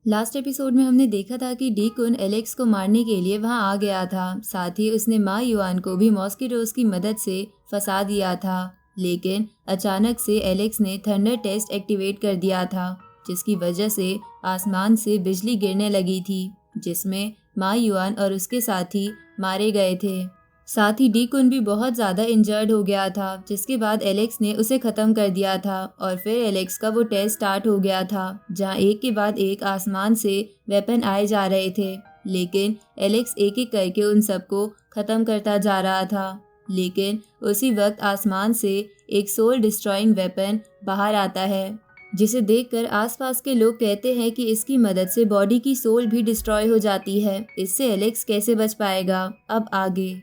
Last episode में हमने देखा था कि डीकुन एलेक्स को मारने के लिए वहां आ गया था। साथ ही उसने मा युआन को भी मॉस्किटोज की मदद से फंसा दिया था। लेकिन अचानक से एलेक्स ने थंडर टेस्ट एक्टिवेट कर दिया था, जिसकी वजह से आसमान से बिजली गिरने लगी थी, जिसमें मा युआन और उसके साथी मारे गए थे। साथ ही डीकुन भी बहुत ज़्यादा इंजर्ड हो गया था, जिसके बाद एलेक्स ने उसे ख़त्म कर दिया था। और फिर एलेक्स का वो टेस्ट स्टार्ट हो गया था, जहां एक के बाद एक आसमान से वेपन आए जा रहे थे। लेकिन एलेक्स एक एक करके उन सबको ख़त्म करता जा रहा था। लेकिन उसी वक्त आसमान से एक सोल डिस्ट्रॉइंग वेपन बाहर आता है, जिसे देखकर आसपास के लोग कहते हैं कि इसकी मदद से बॉडी की सोल भी डिस्ट्रॉय हो जाती है। इससे एलेक्स कैसे बच पाएगा? अब आगे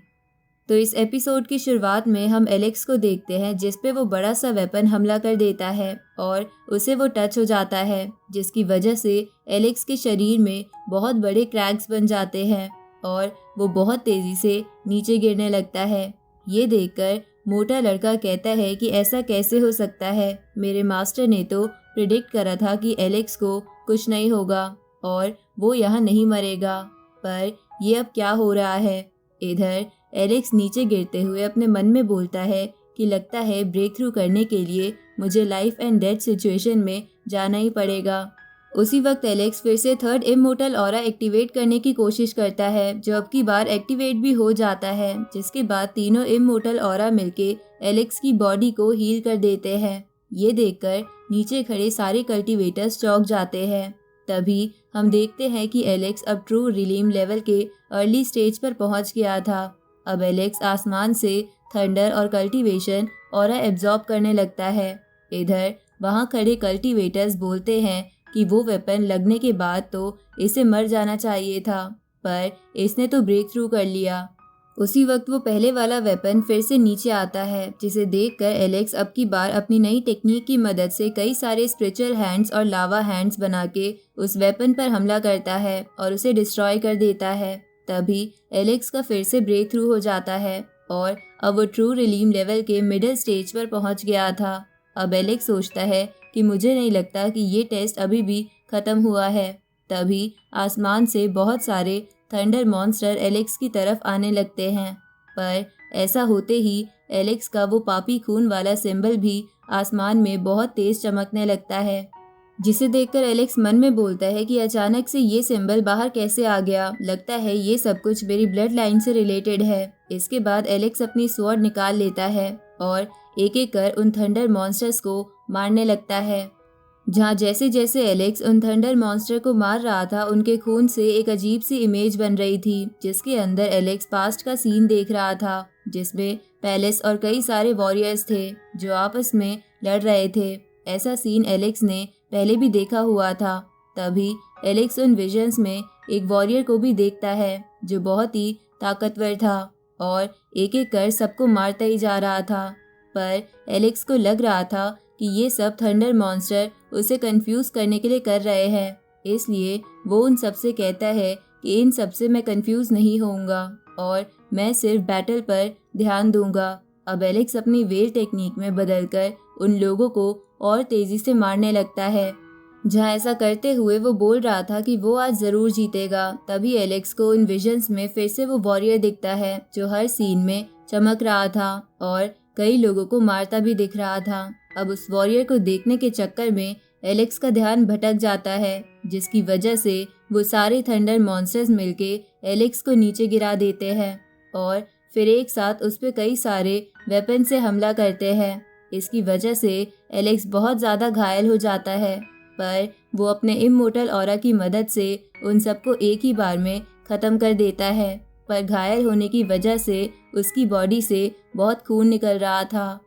तो इस एपिसोड की शुरुआत में हम एलेक्स को देखते हैं, जिस पे वो बड़ा सा वेपन हमला कर देता है और उसे वो टच हो जाता है, जिसकी वजह से एलेक्स के शरीर में बहुत बड़े क्रैक्स बन जाते हैं और वो बहुत तेज़ी से नीचे गिरने लगता है। ये देखकर मोटा लड़का कहता है कि ऐसा कैसे हो सकता है, मेरे मास्टर ने तो प्रिडिक्ट करा था कि एलेक्स को कुछ नहीं होगा और वो यहाँ नहीं मरेगा। पर ये अब क्या हो रहा है? इधर एलेक्स नीचे गिरते हुए अपने मन में बोलता है कि लगता है ब्रेक थ्रू करने के लिए मुझे लाइफ एंड डेथ सिचुएशन में जाना ही पड़ेगा। उसी वक्त एलेक्स फिर से थर्ड इमोर्टल ऑरा एक्टिवेट करने की कोशिश करता है, जो अब की बार एक्टिवेट भी हो जाता है, जिसके बाद तीनों इमोर्टल ऑरा मिलके एलेक्स की बॉडी को हील कर देते हैं। ये देखकर नीचे खड़े सारे कल्टिवेटर्स चौंक जाते हैं। तभी हम देखते हैं कि एलेक्स अब ट्रू रिलीम लेवल के अर्ली स्टेज पर पहुंच गया था। अब एलेक्स आसमान से थंडर और कल्टीवेशन ऑरा एब्जॉर्ब करने लगता है। इधर वहां खड़े कल्टीवेटर्स बोलते हैं कि वो वेपन लगने के बाद तो इसे मर जाना चाहिए था, पर इसने तो ब्रेक थ्रू कर लिया। उसी वक्त वो पहले वाला वेपन फिर से नीचे आता है, जिसे देखकर एलेक्स अब की बार अपनी नई टेक्निक की मदद से कई सारे स्पिरिचुअल हैंड्स और लावा हैंड्स बना के उस वेपन पर हमला करता है और उसे डिस्ट्रॉय कर देता है। तभी एलेक्स का फिर से ब्रेक थ्रू हो जाता है और अब वो ट्रू रिलीम लेवल के मिडिल स्टेज पर पहुंच गया था। अब एलेक्स सोचता है कि मुझे नहीं लगता कि ये टेस्ट अभी भी ख़त्म हुआ है। तभी आसमान से बहुत सारे थंडर मॉन्स्टर एलेक्स की तरफ आने लगते हैं, पर ऐसा होते ही एलेक्स का वो पापी खून वाला सिंबल भी आसमान में बहुत तेज चमकने लगता है, जिसे देखकर एलेक्स मन में बोलता है कि अचानक से ये सिंबल बाहर कैसे आ गया। लगता है ये सब कुछ मेरी ब्लड लाइन से रिलेटेड है। इसके बाद एलेक्स अपनी स्वॉर्ड निकाल लेता है और एक एक कर उन थंडर मॉन्स्टर्स को मारने लगता है। जहाँ जैसे जैसे एलेक्स उन थंडर मॉन्स्टर को मार रहा था, उनके खून से एक अजीब सी इमेज बन रही थी, जिसके अंदर एलेक्स पास्ट का सीन देख रहा था, जिसमें पैलेस और कई सारे वॉरियर्स थे जो आपस में लड़ रहे थे। ऐसा सीन एलेक्स ने पहले भी देखा हुआ था। तभी एलेक्स उन विजन्स में एक वॉरियर को भी देखता है, जो बहुत ही ताकतवर था और एक एक कर सबको मारता ही जा रहा था। पर एलेक्स को लग रहा था कि ये सब थंडर मॉन्स्टर उसे कंफ्यूज करने के लिए कर रहे हैं, इसलिए वो उन सबसे कहता है कि इन सबसे मैं कंफ्यूज नहीं होऊंगा और मैं सिर्फ बैटल पर ध्यान दूंगा। अब एलेक्स अपनी वेल टेक्निक में बदलकर उन लोगों को और तेजी से मारने लगता है। जहाँ ऐसा करते हुए वो बोल रहा था कि वो आज जरूर जीतेगा। तभी एलेक्स को उन विजन्स में फिर से वो वॉरियर दिखता है, जो हर सीन में चमक रहा था और कई लोगों को मारता भी दिख रहा था। अब उस वॉरियर को देखने के चक्कर में एलेक्स का ध्यान भटक जाता है, जिसकी वजह से वो सारे थंडर मॉन्स्टर्स मिलके एलेक्स को नीचे गिरा देते हैं और फिर एक साथ उस पर कई सारे वेपन से हमला करते हैं। इसकी वजह से एलेक्स बहुत ज़्यादा घायल हो जाता है, पर वो अपने इमोर्टल ऑरा की मदद से उन सबको एक ही बार में ख़त्म कर देता है। पर घायल होने की वजह से उसकी बॉडी से बहुत खून निकल रहा था।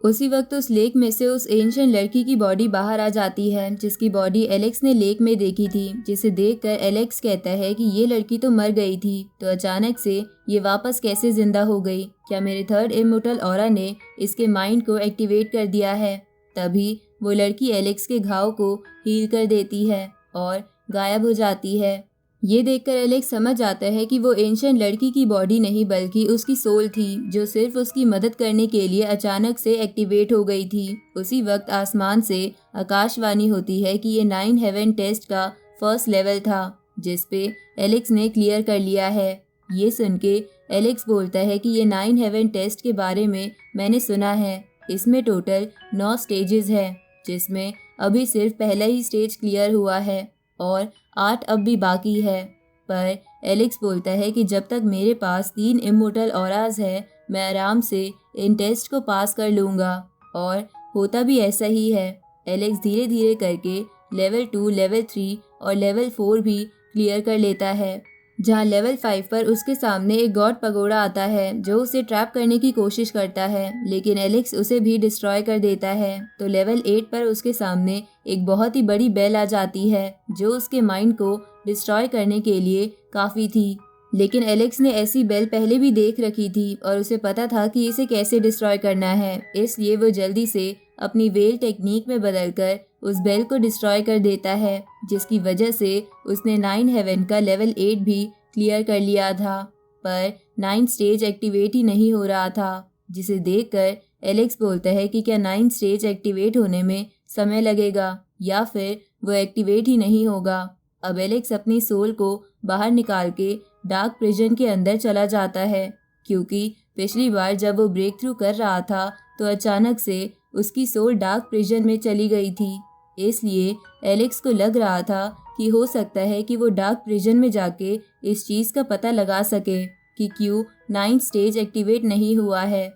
उसी वक्त उस लेक में से उस एंशिएंट लड़की की बॉडी बाहर आ जाती है, जिसकी बॉडी एलेक्स ने लेक में देखी थी, जिसे देखकर एलेक्स कहता है कि ये लड़की तो मर गई थी, तो अचानक से ये वापस कैसे जिंदा हो गई? क्या मेरे थर्ड इमोर्टल ऑरा ने इसके माइंड को एक्टिवेट कर दिया है? तभी वो लड़की एलेक्स के घाव को हील कर देती है और गायब हो जाती है। ये देखकर एलेक्स समझ आता है कि वो एंशिएंट लड़की की बॉडी नहीं बल्कि उसकी सोल थी, जो सिर्फ उसकी मदद करने के लिए अचानक से एक्टिवेट हो गई थी। उसी वक्त आसमान से आकाशवाणी होती है कि ये 9 हेवन टेस्ट का फर्स्ट लेवल था, जिस पे एलेक्स ने क्लियर कर लिया है। ये सुन के एलेक्स बोलता है कि ये 9 हेवन टेस्ट के बारे में मैंने सुना है। इसमें टोटल 9 स्टेजेस है, जिसमें अभी सिर्फ पहला ही स्टेज क्लियर हुआ है और 8 अब भी बाकी है। पर एलेक्स बोलता है कि जब तक मेरे पास 3 इमोर्टल ऑराज है, मैं आराम से इन टेस्ट को पास कर लूँगा, और होता भी ऐसा ही है। एलेक्स धीरे धीरे करके लेवल 2, लेवल 3 और लेवल 4 भी क्लियर कर लेता है, जहाँ लेवल 5 पर उसके सामने एक गॉड पगोड़ा आता है जो उसे ट्रैप करने की कोशिश करता है, लेकिन एलेक्स उसे भी डिस्ट्रॉय कर देता है। तो लेवल 8 पर उसके सामने एक बहुत ही बड़ी बेल आ जाती है जो उसके माइंड को डिस्ट्रॉय करने के लिए काफ़ी थी। लेकिन एलेक्स ने ऐसी बेल पहले भी देख रखी थी और उसे पता था कि इसे कैसे डिस्ट्रॉय करना है, इसलिए वो जल्दी से अपनी वेल टेक्निक में बदलकर उस बेल को डिस्ट्रॉय कर देता है, जिसकी वजह से उसने 9 हेवन का लेवल 8 भी क्लियर कर लिया था। पर 9 स्टेज एक्टिवेट ही नहीं हो रहा था, जिसे देखकर एलेक्स बोलता है कि क्या 9 स्टेज एक्टिवेट होने में समय लगेगा या फिर वो एक्टिवेट ही नहीं होगा। अब एलेक्स अपनी सोल को बाहर निकाल के डार्क प्रिजन के अंदर चला जाता है, क्योंकि पिछली बार जब वो ब्रेक थ्रू कर रहा था तो अचानक से उसकी सोल डार्क प्रिजन में चली गई थी। इसलिए एलेक्स को लग रहा था कि हो सकता है कि वो डार्क प्रिजन में जाके इस चीज़ का पता लगा सके कि क्यों 9 स्टेज एक्टिवेट नहीं हुआ है।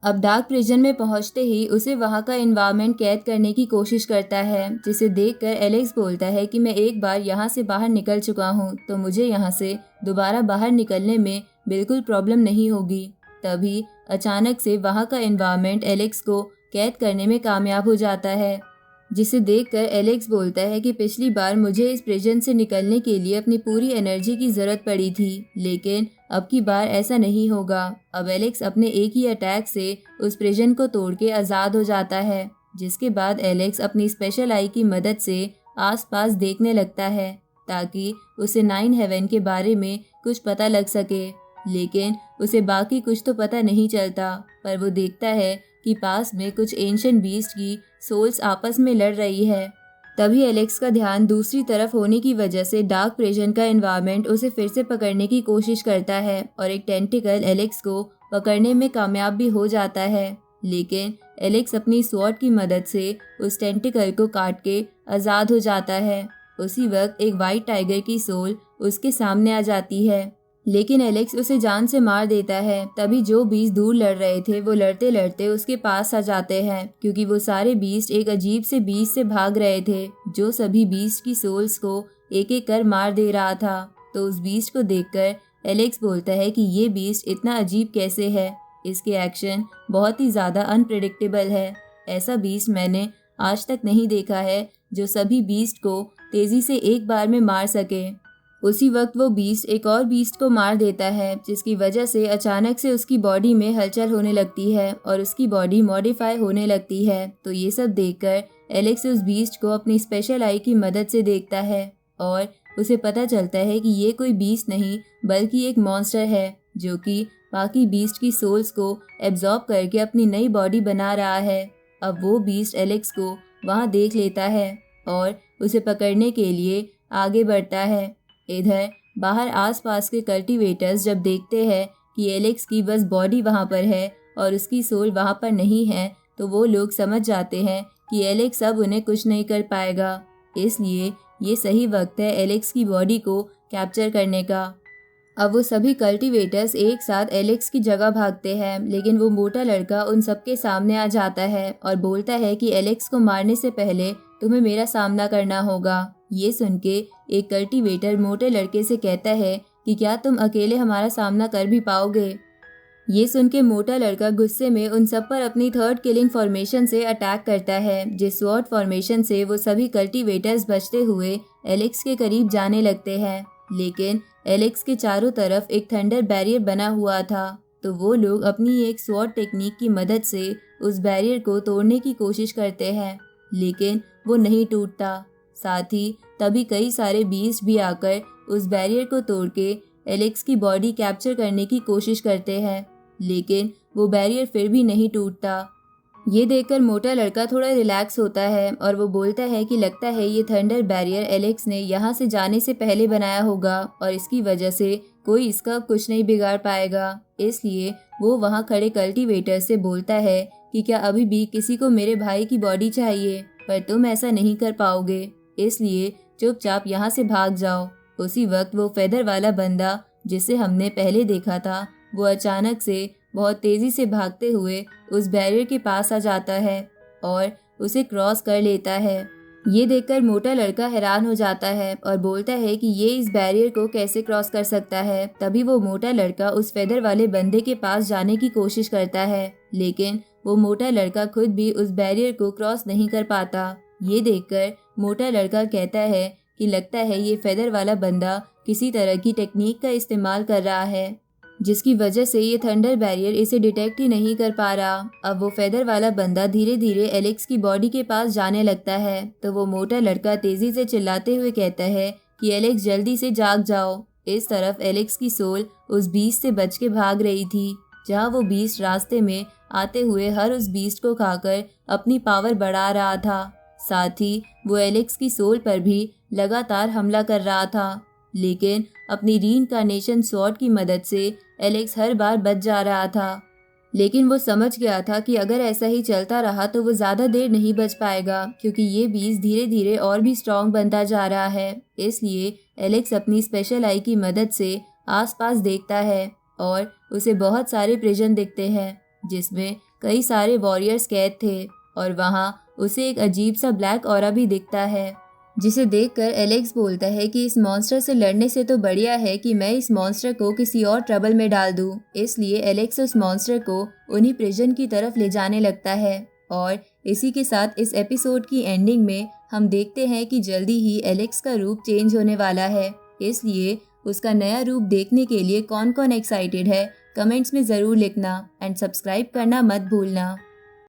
अब डार्क प्रिजन में पहुंचते ही उसे वहां का एनवायरनमेंट कैद करने की कोशिश करता है, जिसे देखकर एलेक्स बोलता है कि मैं एक बार यहां से बाहर निकल चुका हूं, तो मुझे यहां से दोबारा बाहर निकलने में बिल्कुल प्रॉब्लम नहीं होगी। तभी अचानक से वहां का एनवायरनमेंट एलेक्स को कैद करने में कामयाब हो जाता है, जिसे देखकर एलेक्स बोलता है कि पिछली बार मुझे इस प्रिजन से निकलने के लिए अपनी पूरी एनर्जी की ज़रूरत पड़ी थी, लेकिन अब की बार ऐसा नहीं होगा। अब एलेक्स अपने एक ही अटैक से उस प्रिजन को तोड़ के आज़ाद हो जाता है, जिसके बाद एलेक्स अपनी स्पेशल आई की मदद से आसपास देखने लगता है ताकि उसे 9 हेवन के बारे में कुछ पता लग सके। लेकिन उसे बाकी कुछ तो पता नहीं चलता, पर वो देखता है कि पास में कुछ एंशिएंट बीस्ट की सोल्स आपस में लड़ रही है। तभी एलेक्स का ध्यान दूसरी तरफ होने की वजह से डार्क प्रिजन का एनवायरनमेंट उसे फिर से पकड़ने की कोशिश करता है और एक टेंटिकल एलेक्स को पकड़ने में कामयाब भी हो जाता है। लेकिन एलेक्स अपनी स्वॉर्ड की मदद से उस टेंटिकल को काट के आज़ाद हो जाता है। उसी वक्त एक वाइट टाइगर की सोल उसके सामने आ जाती है, लेकिन एलेक्स उसे जान से मार देता है। तभी जो बीस्ट दूर लड़ रहे थे वो लड़ते लड़ते उसके पास आ जाते हैं, क्योंकि वो सारे बीस्ट एक अजीब से बीस्ट से भाग रहे थे जो सभी बीस्ट की सोल्स को एक एक कर मार दे रहा था। तो उस बीस्ट को देखकर एलेक्स बोलता है कि ये बीस्ट इतना अजीब कैसे है, इसके एक्शन बहुत ही ज़्यादा अनप्रेडिक्टेबल है। ऐसा बीस्ट मैंने आज तक नहीं देखा है जो सभी बीस्ट को तेज़ी से एक बार में मार सके। उसी वक्त वो बीस्ट एक और बीस्ट को मार देता है, जिसकी वजह से अचानक से उसकी बॉडी में हलचल होने लगती है और उसकी बॉडी मॉडिफाई होने लगती है। तो ये सब देखकर एलेक्स उस बीस्ट को अपनी स्पेशल आई की मदद से देखता है और उसे पता चलता है कि ये कोई बीस्ट नहीं बल्कि एक मॉन्स्टर है जो कि बाकी बीस्ट की सोल्स को एब्जॉर्ब करके अपनी नई बॉडी बना रहा है। अब वो बीस्ट एलेक्स को वहाँ देख लेता है और उसे पकड़ने के लिए आगे बढ़ता है। इधर बाहर आसपास के कल्टीवेटर्स जब देखते हैं कि एलेक्स की बस बॉडी वहाँ पर है और उसकी सोल वहाँ पर नहीं है, तो वो लोग समझ जाते हैं कि एलेक्स अब उन्हें कुछ नहीं कर पाएगा। इसलिए ये सही वक्त है एलेक्स की बॉडी को कैप्चर करने का। अब वो सभी कल्टीवेटर्स एक साथ एलेक्स की जगह भागते हैं, लेकिन वो मोटा लड़का उन सबके सामने आ जाता है और बोलता है कि एलेक्स को मारने से पहले तुम्हें मेरा सामना करना होगा। ये सुन के एक कल्टीवेटर मोटे लड़के से कहता है कि क्या तुम अकेले हमारा सामना कर भी पाओगे। ये सुन के मोटा लड़का गुस्से में उन सब पर अपनी थर्ड किलिंग फॉर्मेशन से अटैक करता है, जिस स्वॉर्ड फॉर्मेशन से वो सभी कल्टीवेटर्स बचते हुए एलेक्स के करीब जाने लगते हैं। लेकिन एलेक्स के चारों तरफ एक थंडर बैरियर बना हुआ था, तो वो लोग अपनी एक स्वॉर्ड टेक्निक की मदद से उस बैरियर को तोड़ने की कोशिश करते हैं, लेकिन वो नहीं टूटता। साथ ही तभी कई सारे बीस्ट भी आकर उस बैरियर को तोड़ के एलेक्स की बॉडी कैप्चर करने की कोशिश करते हैं, लेकिन वो बैरियर फिर भी नहीं टूटता। ये देखकर मोटा लड़का थोड़ा रिलैक्स होता है और वो बोलता है कि लगता है ये थंडर बैरियर एलेक्स ने यहाँ से जाने से पहले बनाया होगा और इसकी वजह से कोई इसका कुछ नहीं बिगाड़ पाएगा। इसलिए वो वहाँ खड़े कल्टीवेटर से बोलता है कि क्या अभी भी किसी को मेरे भाई की बॉडी चाहिए, पर तुम ऐसा नहीं कर पाओगे, इसलिए चुपचाप यहाँ से भाग जाओ। उसी वक्त वो फेदर वाला बंदा जिसे हमने पहले देखा था वो अचानक से बहुत तेजी से भागते हुए उस बैरियर के पास आ जाता है और उसे क्रॉस कर लेता है। ये देखकर मोटा लड़का हैरान हो जाता है और बोलता है कि ये इस बैरियर को कैसे क्रॉस कर सकता है। तभी वो मोटा लड़का उस फेदर वाले बंदे के पास जाने की कोशिश करता है, लेकिन वो मोटा लड़का खुद भी उस बैरियर को क्रॉस नहीं कर पाता। ये देखकर मोटा लड़का कहता है कि लगता है ये फेदर वाला बंदा किसी तरह की टेक्निक का इस्तेमाल कर रहा है, जिसकी वजह से ये थंडर बैरियर इसे डिटेक्ट ही नहीं कर पा रहा। अब वो फेदर वाला बंदा धीरे धीरे एलेक्स की बॉडी के पास जाने लगता है तो वो मोटा लड़का तेजी से चिल्लाते हुए कहता है कि एलेक्स जल्दी से जाग जाओ। इस तरफ एलेक्स की सोल उस बीस्ट से बच के भाग रही थी, जहाँ वो बीस्ट रास्ते में आते हुए हर उस बीस्ट को खाकर अपनी पावर बढ़ा रहा था। साथ ही वो एलेक्स की सोल पर भी लगातार हमला कर रहा था, लेकिन अपनी रीइंकार्नेशन स्वॉर्ड की मदद से एलेक्स हर बार बच जा रहा था। लेकिन वो समझ गया था कि अगर ऐसा ही चलता रहा तो वो ज़्यादा देर नहीं बच पाएगा, क्योंकि ये बीस्ट धीरे धीरे और भी स्ट्रॉन्ग बनता जा रहा है। इसलिए एलेक्स अपनी स्पेशल आई की मदद से आसपास देखता है और उसे बहुत सारे प्रिजन दिखते हैं जिसमें कई सारे वॉरियर्स कैद थे, और वहाँ उसे एक अजीब सा ब्लैक ऑरा भी दिखता है, जिसे देखकर एलेक्स बोलता है कि इस मॉन्स्टर से लड़ने से तो बढ़िया है कि मैं इस मॉन्स्टर को किसी और ट्रबल में डाल दूं। इसलिए एलेक्स उस मॉन्स्टर को उन्हीं प्रिजन की तरफ ले जाने लगता है। और इसी के साथ इस एपिसोड की एंडिंग में हम देखते हैं कि जल्दी ही एलेक्स का रूप चेंज होने वाला है। इसलिए उसका नया रूप देखने के लिए कौन कौन एक्साइटेड है कमेंट्स में ज़रूर लिखना एंड सब्सक्राइब करना मत भूलना।